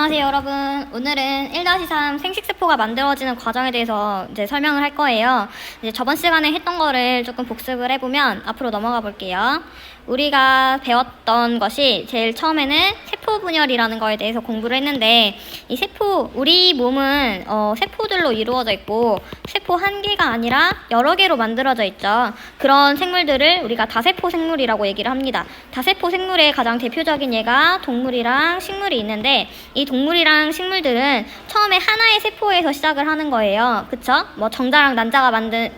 안녕하세요 여러분. 오늘은 1-3 생식세포가 만들어지는 과정에 대해서 이제 설명을 할 거예요. 이제 저번 시간에 했던 거를 조금 복습을 해보면 앞으로 넘어가 볼게요. 우리가 배웠던 것이 제일 처음에는 세포 분열이라는 거에 대해서 공부를 했는데, 이 세포, 우리 몸은 세포들로 이루어져 있고 세포 한 개가 아니라 여러 개로 만들어져 있죠. 그런 생물들을 우리가 다세포 생물이라고 얘기를 합니다. 다세포 생물의 가장 대표적인 예가 동물이랑 식물이 있는데, 이 동물이랑 식물들은 처음에 하나의 세포에서 시작을 하는 거예요. 그쵸? 뭐 정자랑 난자가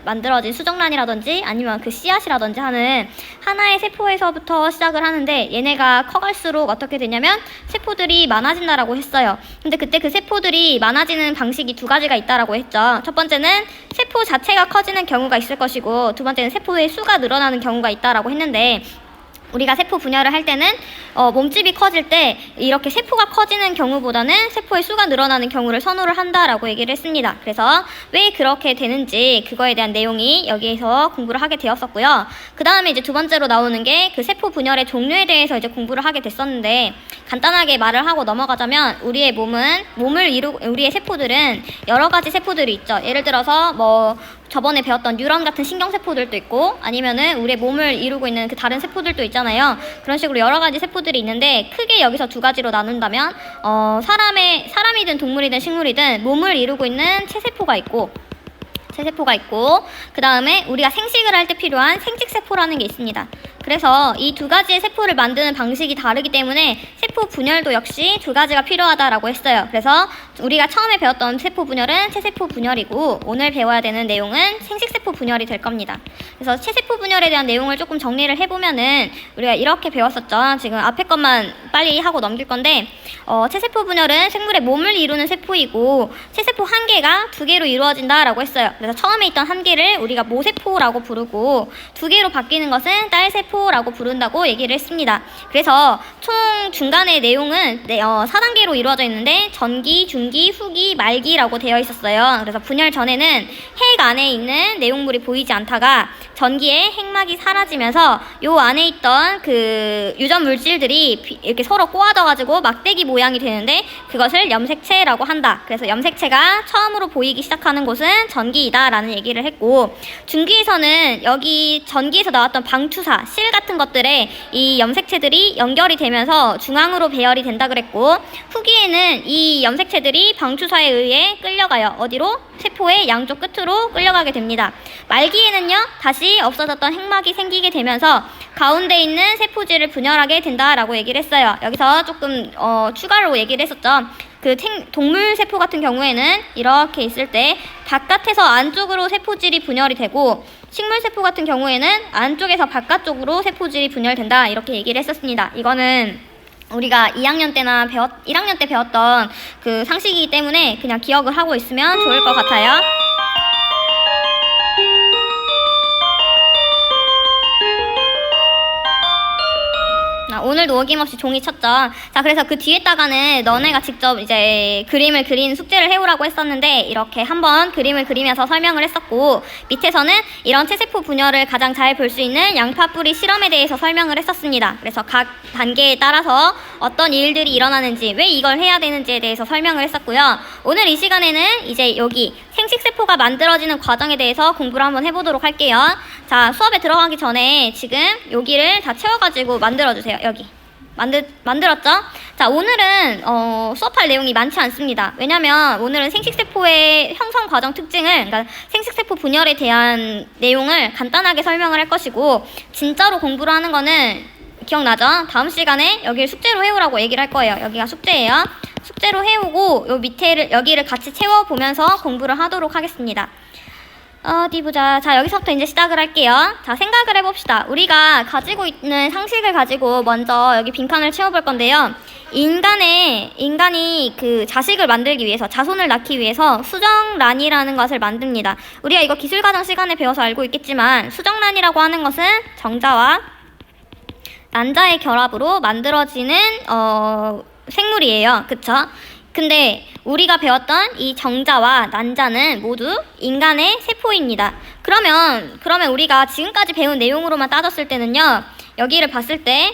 만들어진 수정란이라든지 아니면 그 씨앗이라든지 하는 하나의 세포에서부터 시작을 하는데, 얘네가 커갈수록 어떻게 되냐면 세포들이 많아진다라고 했어요. 근데 그때 그 세포들이 많아지는 방식이 두 가지가 있다라고 했죠. 첫 번째는 세포 자체가 커지는 경우가 있을 것이고, 두 번째는 세포의 수가 늘어나는 경우가 있다라고 했는데, 우리가 세포 분열을 할 때는 몸집이 커질 때 이렇게 세포가 커지는 경우보다는 세포의 수가 늘어나는 경우를 선호를 한다라고 얘기를 했습니다. 그래서 왜 그렇게 되는지 그거에 대한 내용이 여기에서 공부를 하게 되었었고요. 그 다음에 이제 두 번째로 나오는 게 그 세포 분열의 종류에 대해서 이제 공부를 하게 됐었는데, 간단하게 말을 하고 넘어가자면 우리의 우리의 세포들은 여러 가지 세포들이 있죠. 예를 들어서 뭐 저번에 배웠던 뉴런 같은 신경세포들도 있고, 아니면은 우리의 몸을 이루고 있는 그 다른 세포들도 있잖아요. 그런 식으로 여러 가지 세포들이 있는데, 크게 여기서 두 가지로 나눈다면 사람이든 동물이든 식물이든 몸을 이루고 있는 체세포가 있고, 그 다음에 우리가 생식을 할 때 필요한 생殖세포라는 게 있습니다. 그래서 이 두 가지의 세포를 만드는 방식이 다르기 때문에 세포 분열도 역시 두 가지가 필요하다라고 했어요. 그래서 우리가 처음에 배웠던 세포 분열은 체세포 분열이고, 오늘 배워야 되는 내용은 생식세포 분열이 될 겁니다. 그래서 체세포 분열에 대한 내용을 조금 정리를 해보면은 우리가 이렇게 배웠었죠. 지금 앞에 것만 빨리 하고 넘길 건데, 체세포 분열은 생물의 몸을 이루는 세포이고, 체세포 한 개가 두 개로 이루어진다라고 했어요. 그래서 처음에 있던 한 개를 우리가 모세포라고 부르고, 두 개로 바뀌는 것은 딸세포라고 부른다고 얘기를 했습니다. 그래서 총 중간의 내용은 4단계로 이루어져 있는데, 전기, 중기, 후기, 말기라고 되어 있었어요. 그래서 분열 전에는 핵 안에 있는 내용물이 보이지 않다가 전기에 핵막이 사라지면서 요 안에 있던 그 유전 물질들이 이렇게 서로 꼬아져가지고 막대기 모양이 되는데, 그것을 염색체라고 한다. 그래서 염색체가 처음으로 보이기 시작하는 곳은 전기이다 라는 얘기를 했고, 중기에서는 여기 전기에서 나왔던 방추사, 실 같은 것들에 이 염색체들이 연결이 되면서 중앙으로 배열이 된다 그랬고, 후기에는 이 염색체들이 방추사에 의해 끌려가요. 어디로? 세포의 양쪽 끝으로 끌려가게 됩니다. 말기에는요, 다시 없어졌던 핵막이 생기게 되면서 가운데 있는 세포질을 분열하게 된다라고 얘기를 했어요. 여기서 조금 추가로 얘기를 했었죠. 그 동물 세포 같은 경우에는 이렇게 있을 때 바깥에서 안쪽으로 세포질이 분열이 되고, 식물 세포 같은 경우에는 안쪽에서 바깥쪽으로 세포질이 분열된다, 이렇게 얘기를 했었습니다. 이거는 우리가 1학년 때 배웠던 그 상식이기 때문에 그냥 기억을 하고 있으면 좋을 것 같아요. 오늘도 어김없이 종이 쳤죠. 자, 그래서 그 뒤에다가는 너네가 직접 이제 그림을 그린 숙제를 해오라고 했었는데, 이렇게 한번 그림을 그리면서 설명을 했었고, 밑에서는 이런 체세포 분열을 가장 잘 볼 수 있는 양파뿌리 실험에 대해서 설명을 했었습니다. 그래서 각 단계에 따라서 어떤 일들이 일어나는지, 왜 이걸 해야 되는지에 대해서 설명을 했었고요. 오늘 이 시간에는 이제 여기 생식세포가 만들어지는 과정에 대해서 공부를 한번 해보도록 할게요. 자, 수업에 들어가기 전에 지금 여기를 다 채워가지고 만들어주세요. 여기 만들었죠? 자, 오늘은 수업할 내용이 많지 않습니다. 왜냐면 오늘은 생식세포의 형성 과정 특징을, 그러니까 생식세포 분열에 대한 내용을 간단하게 설명을 할 것이고, 진짜로 공부를 하는 거는 기억나죠? 다음 시간에 여기를 숙제로 해오라고 얘기를 할 거예요. 여기가 숙제예요. 숙제로 해오고 여기를 같이 채워보면서 공부를 하도록 하겠습니다. 어디 보자. 자, 여기서부터 이제 시작을 할게요. 자, 생각을 해봅시다. 우리가 가지고 있는 상식을 가지고 먼저 여기 빈칸을 채워볼 건데요. 인간이 그 자식을 만들기 위해서, 자손을 낳기 위해서 수정란이라는 것을 만듭니다. 우리가 이거 기술과정 시간에 배워서 알고 있겠지만, 수정란이라고 하는 것은 정자와 난자의 결합으로 만들어지는 생물이에요. 그쵸? 근데 우리가 배웠던 이 정자와 난자는 모두 인간의 세포입니다. 그러면 우리가 지금까지 배운 내용으로만 따졌을 때는요, 여기를 봤을 때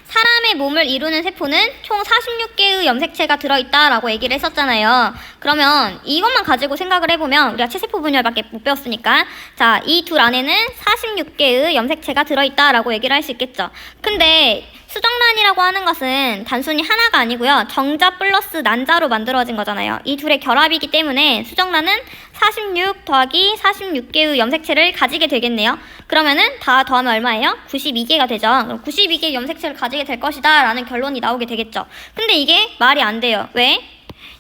사람의 몸을 이루는 세포는 총 46개의 염색체가 들어있다라고 얘기를 했었잖아요. 그러면 이것만 가지고 생각을 해보면 우리가 체세포 분열밖에 못 배웠으니까 자, 이 둘 안에는 46개의 염색체가 들어있다라고 얘기를 할 수 있겠죠. 근데 수정란이라고 하는 것은 단순히 하나가 아니고요. 정자 플러스 난자로 만들어진 거잖아요. 이 둘의 결합이기 때문에 수정란은 46 더하기 46개의 염색체를 가지게 되겠네요. 그러면은 다 더하면 얼마예요? 92개가 되죠. 그럼 92개의 염색체를 가지게 될 것이다 라는 결론이 나오게 되겠죠. 근데 이게 말이 안 돼요. 왜?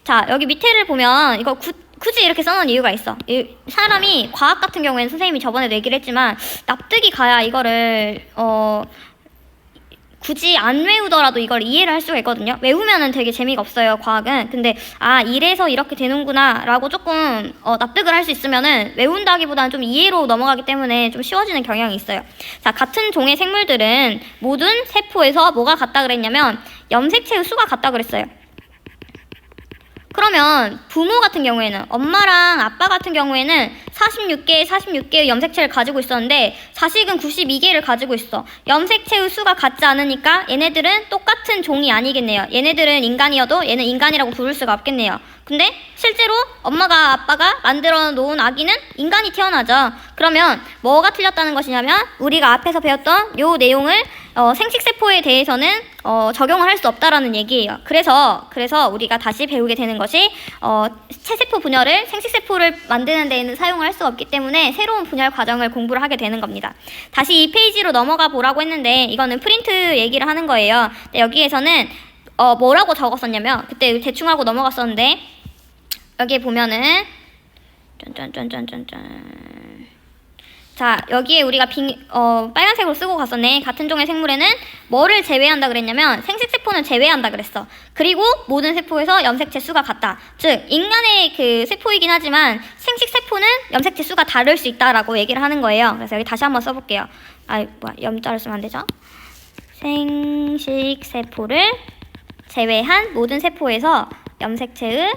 자, 여기 밑에를 보면 이거 굳이 이렇게 써놓은 이유가 있어. 사람이 과학 같은 경우에는 선생님이 저번에도 얘기를 했지만 납득이 가야 이거를 굳이 안 외우더라도 이걸 이해를 할 수가 있거든요. 외우면은 되게 재미가 없어요, 과학은. 근데 이래서 이렇게 되는구나 라고 조금 납득을 할 수 있으면은 외운다기보다는 좀 이해로 넘어가기 때문에 좀 쉬워지는 경향이 있어요. 자, 같은 종의 생물들은 모든 세포에서 뭐가 같다 그랬냐면 염색체의 수가 같다 그랬어요. 그러면 부모 같은 경우에는 엄마랑 아빠 같은 경우에는 46개의 염색체를 가지고 있었는데 자식은 92개를 가지고 있어. 염색체의 수가 같지 않으니까 얘네들은 똑같은 종이 아니겠네요. 얘네들은 인간이어도 얘는 인간이라고 부를 수가 없겠네요. 근데 실제로 엄마가 아빠가 만들어 놓은 아기는 인간이 태어나죠. 그러면 뭐가 틀렸다는 것이냐면 우리가 앞에서 배웠던 요 내용을 생식세포에 대해서는 적용을 할 수 없다라는 얘기예요. 그래서 우리가 다시 배우게 되는 것이 체세포 분열을 생식세포를 만드는 데에는 사용을 할 수 없기 때문에 새로운 분열 과정을 공부를 하게 되는 겁니다. 다시 이 페이지로 넘어가 보라고 했는데 이거는 프린트 얘기를 하는 거예요. 근데 여기에서는 뭐라고 적었었냐면 그때 대충 하고 넘어갔었는데 여기에 보면은 자, 여기에 우리가 빨간색으로 쓰고 갔었네. 같은 종의 생물에는 뭐를 제외한다 그랬냐면 생식세포는 제외한다 그랬어. 그리고 모든 세포에서 염색체 수가 같다. 즉 인간의 그 세포이긴 하지만 생식세포는 염색체 수가 다를 수 있다라고 얘기를 하는 거예요. 그래서 여기 다시 한번 써볼게요. 염자를 쓰면 안 되죠? 생식세포를 제외한 모든 세포에서 염색체의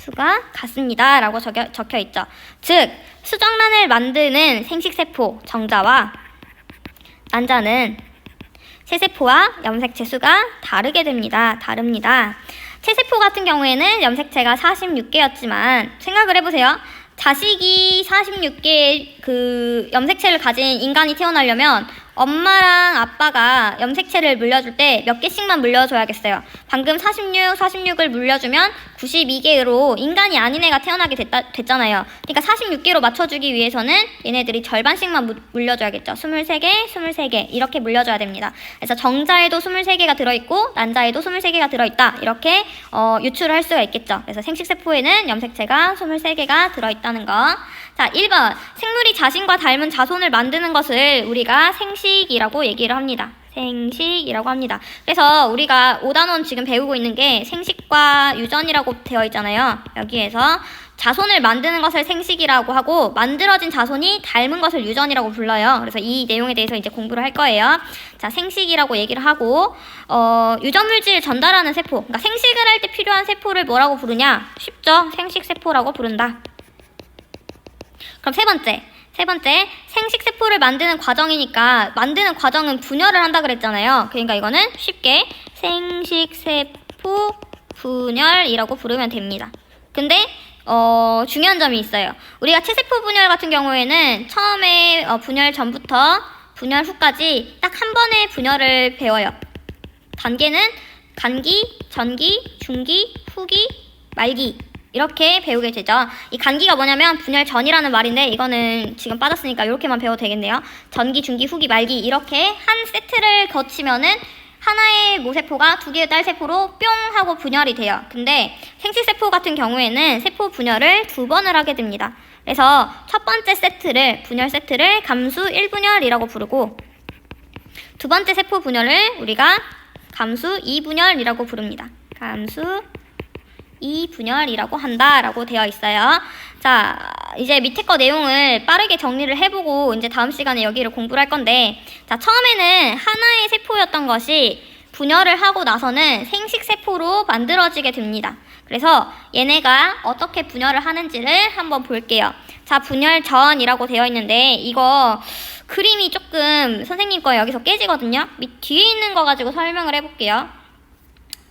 수가 같습니다 라고 적혀 있죠. 즉 수정란을 만드는 생식세포 정자와 난자는 체세포와 염색체 수가 다릅니다. 체세포 같은 경우에는 염색체가 46개였지만 생각을 해보세요. 자식이 46개의 그 염색체를 가진 인간이 태어나려면 엄마랑 아빠가 염색체를 물려줄 때 몇 개씩만 물려줘야겠어요. 방금 46을 물려주면 92개로 인간이 아닌 애가 태어나게 됐잖아요. 그러니까 46개로 맞춰주기 위해서는 얘네들이 절반씩만 물려줘야겠죠. 23개 이렇게 물려줘야 됩니다. 그래서 정자에도 23개가 들어있고 난자에도 23개가 들어있다. 이렇게 유추를 할 수가 있겠죠. 그래서 생식세포에는 염색체가 23개가 들어있다는 거. 자, 1번. 생물이 자신과 닮은 자손을 만드는 것을 우리가 생식이라고 얘기를 합니다. 생식이라고 합니다. 그래서 우리가 5단원 지금 배우고 있는 게 생식과 유전이라고 되어 있잖아요. 여기에서 자손을 만드는 것을 생식이라고 하고 만들어진 자손이 닮은 것을 유전이라고 불러요. 그래서 이 내용에 대해서 이제 공부를 할 거예요. 자, 생식이라고 얘기를 하고 유전물질을 전달하는 세포. 그러니까 생식을 할 때 필요한 세포를 뭐라고 부르냐? 쉽죠? 생식세포라고 부른다. 그럼 세 번째, 생식세포를 만드는 과정이니까 만드는 과정은 분열을 한다 그랬잖아요. 그러니까 이거는 쉽게 생식세포 분열이라고 부르면 됩니다. 근데 중요한 점이 있어요. 우리가 체세포 분열 같은 경우에는 처음에 분열 전부터 분열 후까지 딱 한 번의 분열을 배워요. 단계는 간기, 전기, 중기, 후기, 말기 이렇게 배우게 되죠. 이 간기가 뭐냐면 분열 전이라는 말인데 이거는 지금 빠졌으니까 이렇게만 배워도 되겠네요. 전기, 중기, 후기, 말기 이렇게 한 세트를 거치면은 하나의 모세포가 두 개의 딸세포로 뿅 하고 분열이 돼요. 근데 생식세포 같은 경우에는 세포 분열을 2번을 하게 됩니다. 그래서 첫 번째 분열 세트를 감수 1분열이라고 부르고 두 번째 세포 분열을 우리가 감수 2분열이라고 부릅니다. 감수 2분열이라고 한다라고 되어 있어요. 자, 이제 밑에 거 내용을 빠르게 정리를 해보고 이제 다음 시간에 여기를 공부를 할 건데 자, 처음에는 하나의 세포였던 것이 분열을 하고 나서는 생식세포로 만들어지게 됩니다. 그래서 얘네가 어떻게 분열을 하는지를 한번 볼게요. 자, 분열 전이라고 되어 있는데 이거 그림이 조금 선생님 거 여기서 깨지거든요. 밑 뒤에 있는 거 가지고 설명을 해볼게요.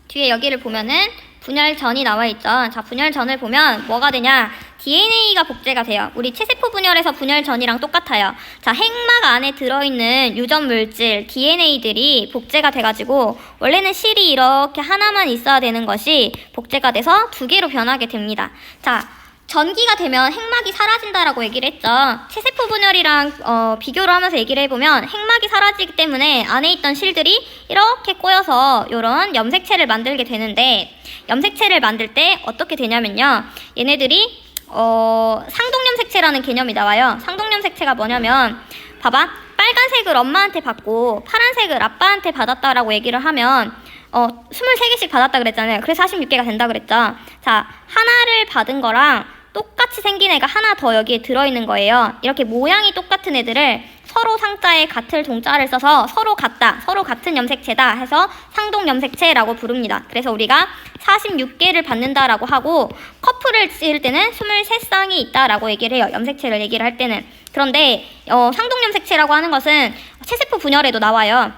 뒤에 여기를 보면은 분열전이 나와 있죠. 자, 분열전을 보면 뭐가 되냐? DNA가 복제가 돼요. 우리 체세포 분열에서 분열전이랑 똑같아요. 자, 핵막 안에 들어있는 유전 물질 DNA들이 복제가 돼가지고 원래는 실이 이렇게 하나만 있어야 되는 것이 복제가 돼서 두 개로 변하게 됩니다. 자, 전기가 되면 핵막이 사라진다라고 얘기를 했죠. 체세포 분열이랑 비교를 하면서 얘기를 해보면 핵막이 사라지기 때문에 안에 있던 실들이 이렇게 꼬여서 이런 염색체를 만들게 되는데, 염색체를 만들 때 어떻게 되냐면요. 얘네들이 상동염색체라는 개념이 나와요. 상동염색체가 뭐냐면, 봐봐. 빨간색을 엄마한테 받고 파란색을 아빠한테 받았다라고 얘기를 하면 23개씩 받았다 그랬잖아요. 그래서 46개가 된다 그랬죠. 자, 하나를 받은 거랑 똑같이 생긴 애가 하나 더 여기에 들어있는 거예요. 이렇게 모양이 똑같은 애들을 서로 상자에 같을 동자를 써서 서로 같다, 서로 같은 염색체다 해서 상동염색체라고 부릅니다. 그래서 우리가 46개를 받는다라고 하고, 커플을 지을 때는 23쌍이 있다라고 얘기를 해요. 염색체를 얘기를 할 때는. 그런데 상동염색체라고 하는 것은 체세포 분열에도 나와요.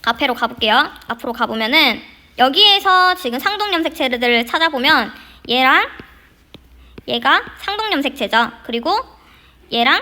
앞으로 가볼게요. 앞으로 가보면은 여기에서 지금 상동염색체들을 찾아보면 얘랑 얘가 상동염색체죠. 그리고 얘랑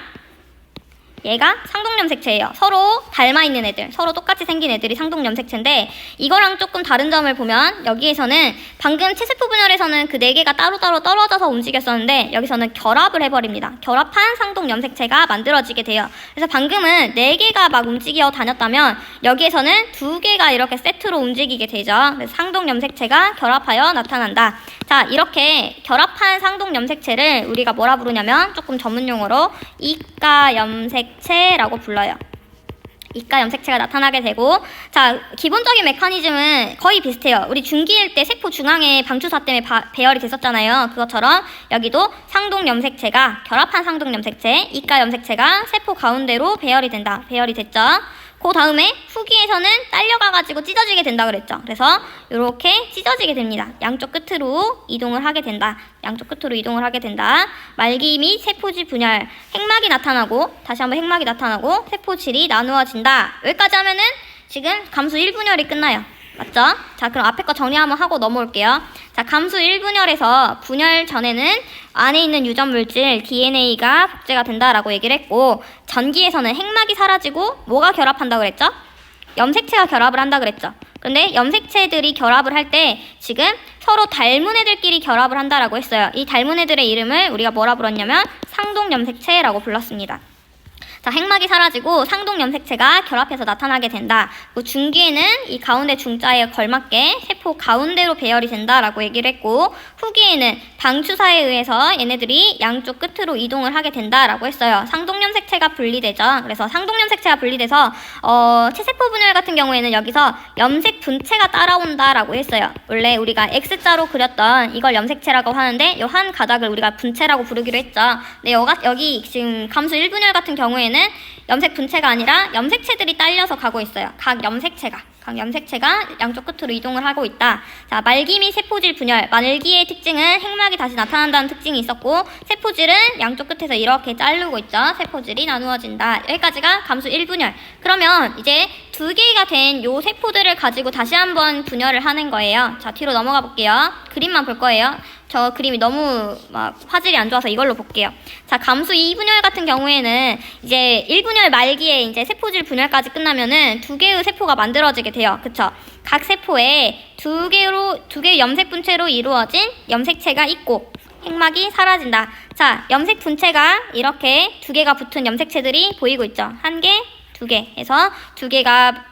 얘가 상동염색체예요. 서로 닮아있는 애들, 서로 똑같이 생긴 애들이 상동염색체인데, 이거랑 조금 다른 점을 보면 여기에서는 방금 체세포 분열에서는 그 4개가 따로따로 떨어져서 움직였었는데 여기서는 결합을 해버립니다. 결합한 상동염색체가 만들어지게 돼요. 그래서 방금은 4개가 막 움직여 다녔다면 여기에서는 2개가 이렇게 세트로 움직이게 되죠. 그래서 상동염색체가 결합하여 나타난다. 자, 이렇게 결합한 상동염색체를 우리가 뭐라 부르냐면 조금 전문용어로 이가염색체라고 불러요. 이가염색체가 나타나게 되고, 자, 기본적인 메커니즘은 거의 비슷해요. 우리 중기일 때 세포 중앙에 방추사 때문에 배열이 됐었잖아요. 그것처럼 여기도 상동염색체가, 결합한 상동염색체, 이가염색체가 세포 가운데로 배열이 된다. 배열이 됐죠. 그 다음에 후기에서는 딸려가가지고 찢어지게 된다 그랬죠. 그래서 이렇게 찢어지게 됩니다. 양쪽 끝으로 이동을 하게 된다. 양쪽 끝으로 이동을 하게 된다. 말기 및 세포질 분열, 핵막이 나타나고, 다시 한번 핵막이 나타나고 세포질이 나누어진다. 여기까지 하면은 지금 감수 1분열이 끝나요. 맞죠? 자, 그럼 앞에 거 정리 한번 하고 넘어올게요. 자, 감수 1분열에서 분열 전에는 안에 있는 유전 물질 DNA가 복제가 된다라고 얘기를 했고, 전기에서는 핵막이 사라지고 뭐가 결합한다고 그랬죠? 염색체가 결합을 한다 그랬죠. 그런데 염색체들이 결합을 할 때 지금 서로 닮은 애들끼리 결합을 한다라고 했어요. 이 닮은 애들의 이름을 우리가 뭐라 불렀냐면 상동염색체라고 불렀습니다. 자, 핵막이 사라지고 상동염색체가 결합해서 나타나게 된다. 중기에는 이 가운데 중자에 걸맞게 세포 가운데로 배열이 된다라고 얘기를 했고, 후기에는 방추사에 의해서 얘네들이 양쪽 끝으로 이동을 하게 된다라고 했어요. 상동염색체가 분리되죠. 그래서 상동염색체가 분리돼서 체세포 분열 같은 경우에는 여기서 염색 분체가 따라온다라고 했어요. 원래 우리가 X자로 그렸던 이걸 염색체라고 하는데 이 한 가닥을 우리가 분체라고 부르기로 했죠. 근데 여기 지금 감수 1분열 같은 경우에는 염색 분체가 아니라 염색체들이 딸려서 가고 있어요. 각 염색체가 양쪽 끝으로 이동을 하고 있다. 자, 말기 및 세포질 분열. 말기의 특징은 핵막이 다시 나타난다는 특징이 있었고, 세포질은 양쪽 끝에서 이렇게 자르고 있죠. 세포질이 나누어진다. 여기까지가 감수 1분열. 그러면 이제 2개가 된 요 세포들을 가지고 다시 한번 분열을 하는 거예요. 자, 뒤로 넘어가 볼게요. 그림만 볼 거예요. 저 그림이 너무 막 화질이 안 좋아서 이걸로 볼게요. 자, 감수 2분열 같은 경우에는 이제 1분열 말기에 이제 세포질 분열까지 끝나면은 2개의 세포가 만들어지게 돼요. 그쵸? 각 세포에 2개의 염색 분체로 이루어진 염색체가 있고 핵막이 사라진다. 자, 염색 분체가 이렇게 2개가 붙은 염색체들이 보이고 있죠. 1개, 2개 해서 2개가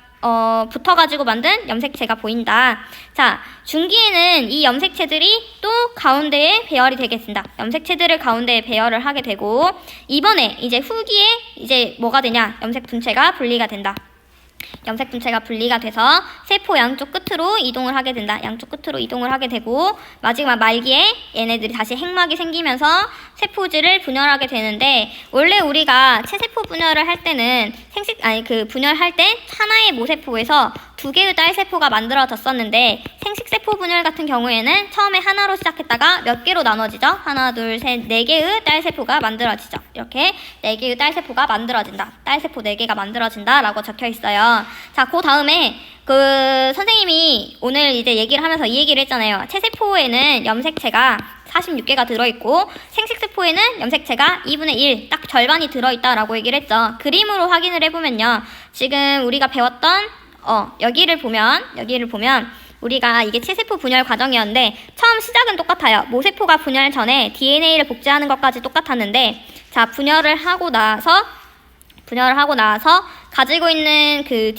붙어가지고 만든 염색체가 보인다. 자, 중기에는 이 염색체들이 또 가운데에 배열이 되게 된다. 염색체들을 가운데에 배열을 하게 되고, 이번에 이제 후기에 이제 뭐가 되냐? 염색 분체가 분리가 된다. 염색 분체가 분리가 돼서 세포 양쪽 끝으로 이동을 하게 된다. 양쪽 끝으로 이동을 하게 되고, 마지막 말기에 얘네들이 다시 핵막이 생기면서 세포질을 분열하게 되는데, 원래 우리가 체세포 분열을 할 때는 분열할 때 하나의 모세포에서 2개의 딸세포가 만들어졌었는데, 생식세포 분열 같은 경우에는 처음에 하나로 시작했다가 몇 개로 나눠지죠? 하나, 둘, 셋, 4개의 딸세포가 만들어지죠. 이렇게 4개의 딸세포가 만들어진다. 딸세포 4개가 만들어진다 라고 적혀 있어요. 자, 그 다음에 선생님이 오늘 이제 얘기를 하면서 이 얘기를 했잖아요. 체세포에는 염색체가 46개가 들어있고 생식세포에는 염색체가 2분의 1, 딱 절반이 들어있다라고 얘기를 했죠. 그림으로 확인을 해보면요. 지금 우리가 배웠던 여기를 보면 우리가 이게 체세포 분열 과정이었는데 처음 시작은 똑같아요. 모세포가 분열 전에 DNA를 복제하는 것까지 똑같았는데 자, 분열을 하고 나서 가지고 있는 그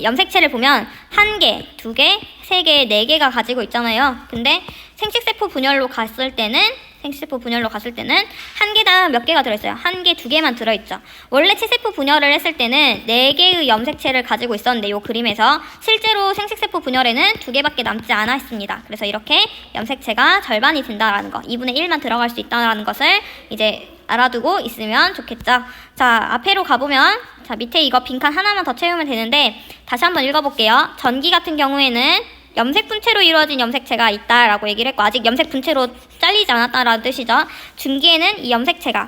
염색체를 보면 1개, 2개, 3개, 4개가 가지고 있잖아요. 근데 생식세포 분열로 갔을 때는 1개당 몇 개가 들어있어요? 1개, 2개만 들어있죠. 원래 체세포 분열을 했을 때는 4개의 염색체를 가지고 있었는데 이 그림에서 실제로 생식세포 분열에는 2개밖에 남지 않았습니다. 그래서 이렇게 염색체가 절반이 된다라는 거, 2분의 1만 들어갈 수 있다는 것을 이제 알아두고 있으면 좋겠죠. 자, 앞에로 가보면 자, 밑에 이거 빈칸 하나만 더 채우면 되는데 다시 한번 읽어볼게요. 전기 같은 경우에는 염색 분체로 이루어진 염색체가 있다라고 얘기를 했고 아직 염색 분체로 잘리지 않았다라는 뜻이죠. 중기에는 이 염색체가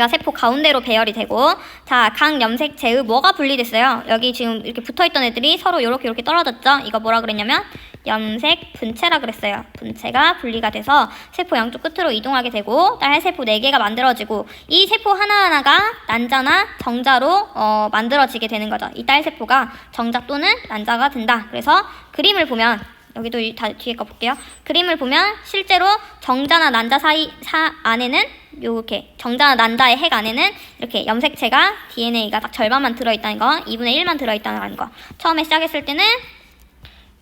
세포 가운데로 배열이 되고 자, 각 염색체의 뭐가 분리됐어요? 여기 지금 이렇게 붙어있던 애들이 서로 요렇게 떨어졌죠? 이거 뭐라 그랬냐면 염색 분체라 그랬어요. 분체가 분리가 돼서 세포 양쪽 끝으로 이동하게 되고 딸세포 4개가 만들어지고 이 세포 하나하나가 난자나 정자로 만들어지게 되는 거죠. 이 딸세포가 정자 또는 난자가 된다. 그래서 그림을 보면 여기도 뒤에 거 볼게요. 그림을 보면 실제로 정자나 난자 안에는 이렇게 정자나 난자의 핵 안에는 이렇게 염색체가 DNA가 딱 절반만 들어있다는 거, 2분의 1만 들어있다는 거. 처음에 시작했을 때는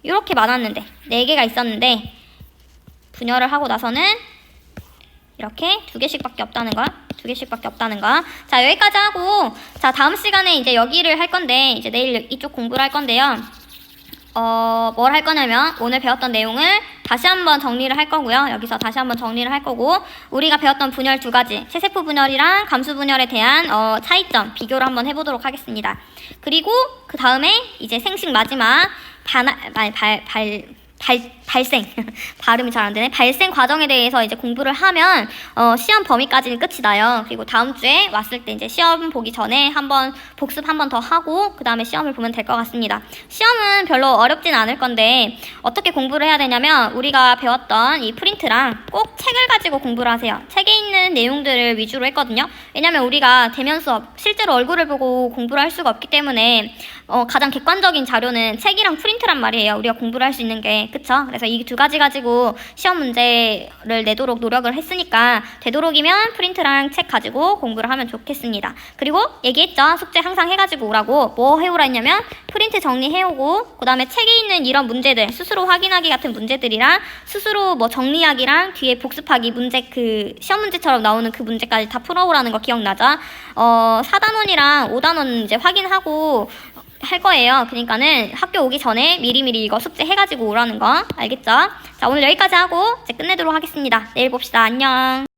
이렇게 많았는데 4개가 있었는데 분열을 하고 나서는 이렇게 2개씩밖에 없다는 거. 자, 여기까지 하고 자, 다음 시간에 이제 여기를 할 건데 이제 내일 이쪽 공부를 할 건데요. 뭘 할 거냐면 오늘 배웠던 내용을 다시 한번 정리를 할 거고요. 여기서 다시 한번 정리를 할 거고 우리가 배웠던 분열 2가지, 체세포 분열이랑 감수 분열에 대한 차이점 비교를 한번 해보도록 하겠습니다. 그리고 그 다음에 이제 생식 마지막 발생 발음이 잘 안 되네. 발생 과정에 대해서 이제 공부를 하면 시험 범위까지는 끝이 나요. 그리고 다음 주에 왔을 때 이제 시험 보기 전에 한번 복습 한 번 더 하고 그 다음에 시험을 보면 될 것 같습니다. 시험은 별로 어렵진 않을 건데 어떻게 공부를 해야 되냐면 우리가 배웠던 이 프린트랑 꼭 책을 가지고 공부를 하세요. 책에 있는 내용들을 위주로 했거든요. 왜냐면 우리가 대면 수업 실제로 얼굴을 보고 공부를 할 수가 없기 때문에 가장 객관적인 자료는 책이랑 프린트란 말이에요. 우리가 공부를 할 수 있는 게. 그쵸? 그래서 이 2가지 가지고 시험 문제를 내도록 노력을 했으니까 되도록이면 프린트랑 책 가지고 공부를 하면 좋겠습니다. 그리고 얘기했죠. 숙제 항상 해가지고 오라고. 뭐 해오라 했냐면 프린트 정리해오고 그 다음에 책에 있는 이런 문제들 스스로 확인하기 같은 문제들이랑 스스로 뭐 정리하기랑 뒤에 복습하기 문제 그 시험 문제처럼 나오는 그 문제까지 다 풀어오라는 거 기억나죠? 4단원이랑 5단원 이제 확인하고 할 거예요. 그러니까는 학교 오기 전에 미리미리 이거 숙제 해가지고 오라는 거 알겠죠? 자, 오늘 여기까지 하고 이제 끝내도록 하겠습니다. 내일 봅시다. 안녕.